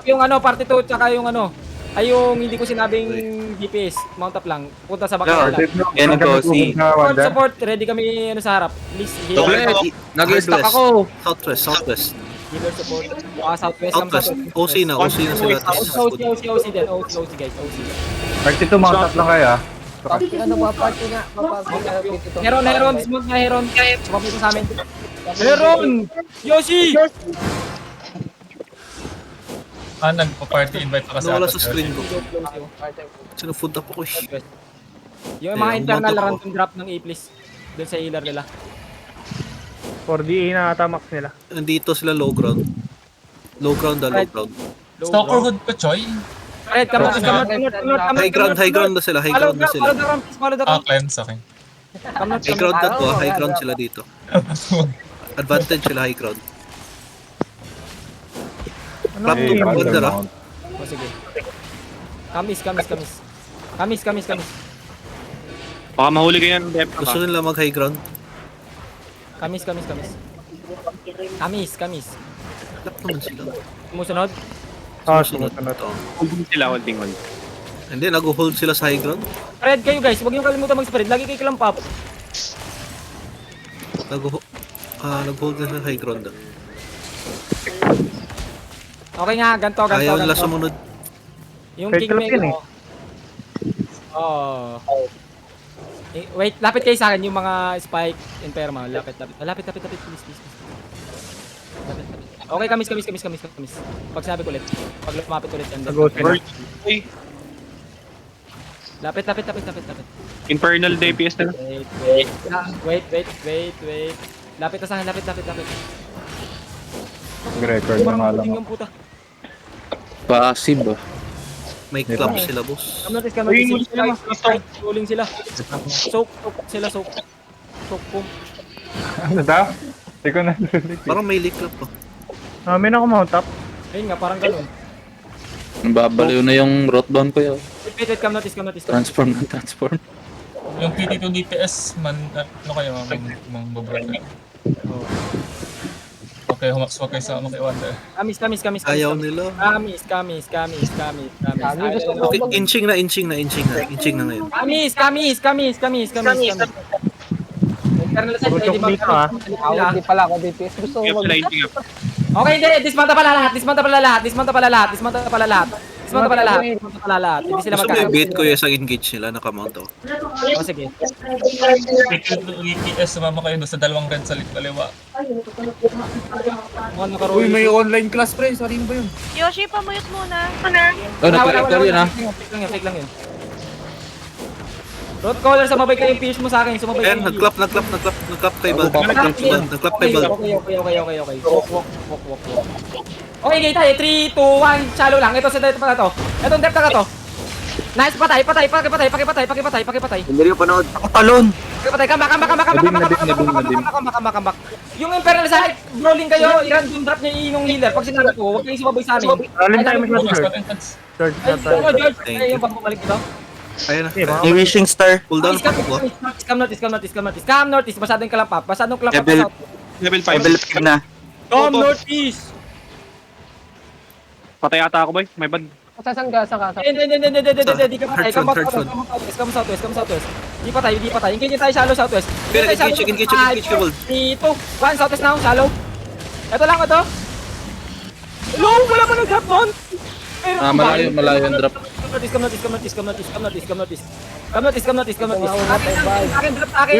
yung ano, party 2, tsaka yung ano, ay yung hindi ko sinabing DPS, mount up lang, punta sa back Yeah, nila. Yan ang Gosi. Support, ready kami ano sa harap. Please, Double healer, Nag-stack ako. Southwest. healer support. Southwest, Southwest. OC na sila. OC din, OC guys, OC. Party to mount up lang kayo ah. Ano ba party nga? Dito. Heron, smooth na Heron. Sumapit sa amin. Heron! Yoshi! Nagpa-party invite pa kasi Nawala ako sa screen ko. Party. Sinufood up ako. Yung mga Yung internal mount up random drop ng A-please. Doon sa healer nila. 4DA na ata max nila. Nandito sila low ground. Low ground. Stalker hood ko, Choy. Red, come on. High ground na sila. Follow the ramp, follow the ramp. Cleanse, okay. High ground na to. High ground sila dito. Advantage sila high ground. Clap to banda ah. Oh, sige. Kamis. Baka mahuli kayo ng depth Gusto ka. nila mag high ground. Kamis. Clap naman sila. Sumusunod. Sumunod. Holding sila, holding on. Hindi, nag-hold sila sa high ground. Spread kayo guys, huwag niyo kalimutan mag-spread. Lagi kayo clamp up. Nag-hold na sa high ground. Okay nga, ganto. Ayaw nila sumunod. Yung Third king clap yun mega. Wait, lapit kayo sa akin yung mga spike and perma. Lapit. Please. Lapit. Okay, kamis. Pag sinabi ko ulit. Pag lumapit ulit yan. Lapit. Infernal DPS na. Wait. Lapit na sa akin, lapit. Record na Parang nga lang. puting yung puta. Passive ah. May clap sila, boss. Kamnotis. Rolling sila. Soak sila. Soak pump. Ano daw? Hindi ko narinig. Parang may leak clap pa. May na ako mount up. Ayun nga, parang ganun. Babaliw na yung roadbound ko yun. Wait, kamnotis. Transform. Yung PT2 DPS, ano kayo, mga babrother. Okay, huwag kayo sa kay Wonder. Kamis. Ayaw nila. Kamis. Okay, inching na ngayon. Kamis. Internal set, ready Putok dito ah. Hindi pala ako DPS. Gusto ko mag... Okay, hindi. Dismanta pala lahat. Hindi sila Gusto mo magkakaroon. i-bait ko yung isang engage nila, nakamount ako. Oh, sige. PT2 DPS, sumama kayo doon sa dalawang red sa kaliwa. Mukhang nakaroon. online class pre, sorry ba yun? Yoshi, pamuyot muna. Nag-reactor yun ah. Fake lang yun. Road caller, sumabay kayo yung finish mo sa akin. Sumabay Ayan, kayo. nag-clap kay Bald. Nag-clap kay Bald. Okay. Walk. Okay, game tayo. 3, 2, 1. Shallow lang. Ito sa dito pala to. Itong depth na to. Nice, patay. Pakipatay. Hindi rin panood. Ako talon! Pakipatay. Comeback. Yung Imperial side, rolling kayo. I-random drop niya yung healer. Pag sinabi ko, huwag kayong sumabay sa amin. Rolling tayo may Focus George. natin, Tans. George Ay, na tayo. George. Thank Ay, you. yung pagbabalik dito. Ayan na. May wishing star. Pull down pa ko. Come northeast. Masyadong kalampap. Level 5. Level 5 na. Come northeast. Patay ata ako, boy. May bad. Saan ka? Hindi ka patay. Third Come southwest. Di patay. Engage tayo shallow southwest. Engage ka, Bald. 3, 2, 1. Southwest now. Shallow. Ito lang ito. Long! Wala pa nag-drop doon! Malayo yung drop. Come northeast. Akin, drop sa akin.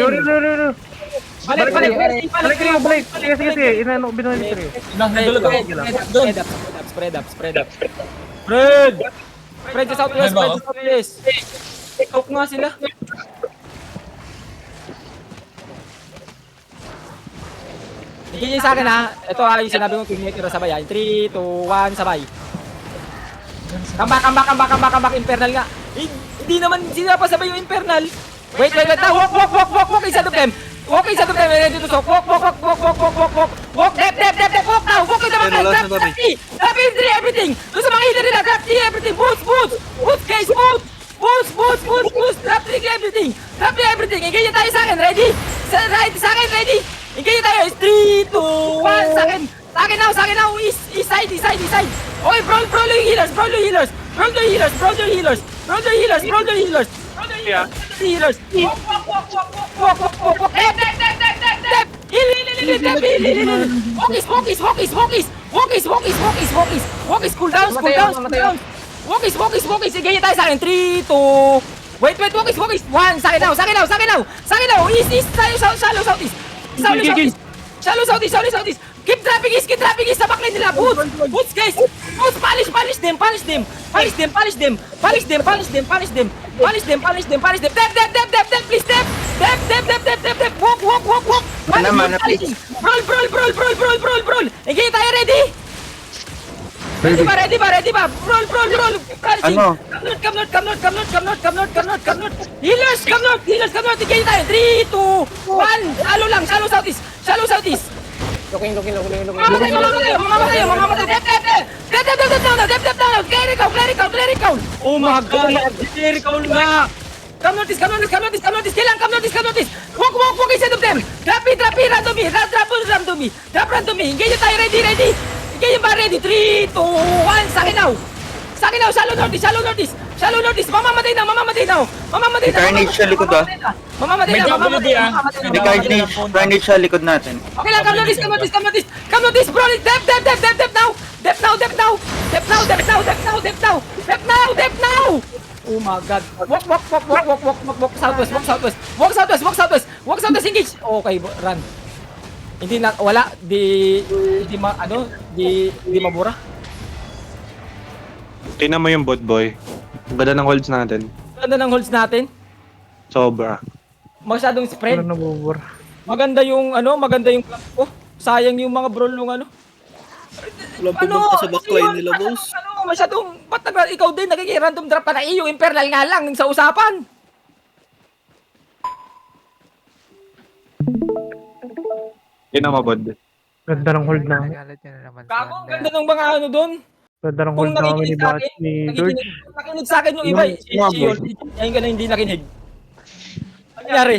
Balik. Sige. Inano, binoy ni Trey. Nahidulog ako. Spread up. Spread sa southwest. Talk nga sila. Higigin sa akin ha. Ito yung sinabi kong Kingmaker na sabay ha. 3, 2, 1, sabay. Comeback, Infernal nga. Hindi naman sinapasabay yung Infernal. Wait. Walk inside of them. Ready to soak. Walk. Dep. Walk now. Walk in the back. Grab everything. Doon sa mga healer nila. Grab everything. Boots, guys. Boots. Grab everything. Engage tayo sa akin. Ready? Sa akin, ready? Engage tayo. 3, 2, 1. Sa akin now. East side. Okay, bro, healers, bro, the healers. Bro, the healers, bro, the healers. Bro, the healers, bro, the healers. Bro, the Yeah. healers. Walk. Dep. Heal. Hawkis, cool down. Hawkis, sige tayo sa akin. 3, 2, wait, Hawkis, 1, sa akin now. East, shallow southeast. Keep trapping east, sa backline nila. Boots, guys. Boots, polish them. Dep, please, Dep. Walk. Mana, please. Brawl. Engage tayo, ready? Ready ba? Brawl. Polishing. Ano? Come not. Healers, come not. Engage tayo. 3, 2, 1. Shallow southeast. Looking. Mamamatay. Dep down. Clerical. Oh my God. Clerical nga. Come notice. Kailangan come notice. Walk inside of them. Drop run to me. Engage tayo, ready. Engage ba, ready? 3, 2, 1. Sa akin now. Shallow northeast. Mamamatay now. May Carnage sa likod, ah. Mamamatay May na. WD, ah. May Carnage sa likod natin. Okay lang, come notice, bro. Dep now. Oh my God. Walk southwest. Engage. Okay, run. Hindi na, wala. Di mabura. Tingnan mo yung bot boy. Ang ganda ng holds natin. Ganda ng holds natin. Sobra. Masyadong spread. Wala nabubura. Maganda yung club ko. Sayang yung mga brawl nung ano. Walang pumunta sa backline nila, boss. Masyadong, ba't ikaw din nagiging-random drop ka na iyo, Imperial nga lang sa usapan. Tingnan mo, bot. Ganda ng hold namin. Kako, ang ganda ng mga ano doon. Ganda ng Kung hold namin ni nakikinig sa Bat akin, ni George. nakikinig sa akin yung iba, si Ayun ka na hindi nakinig. Ano nangyari?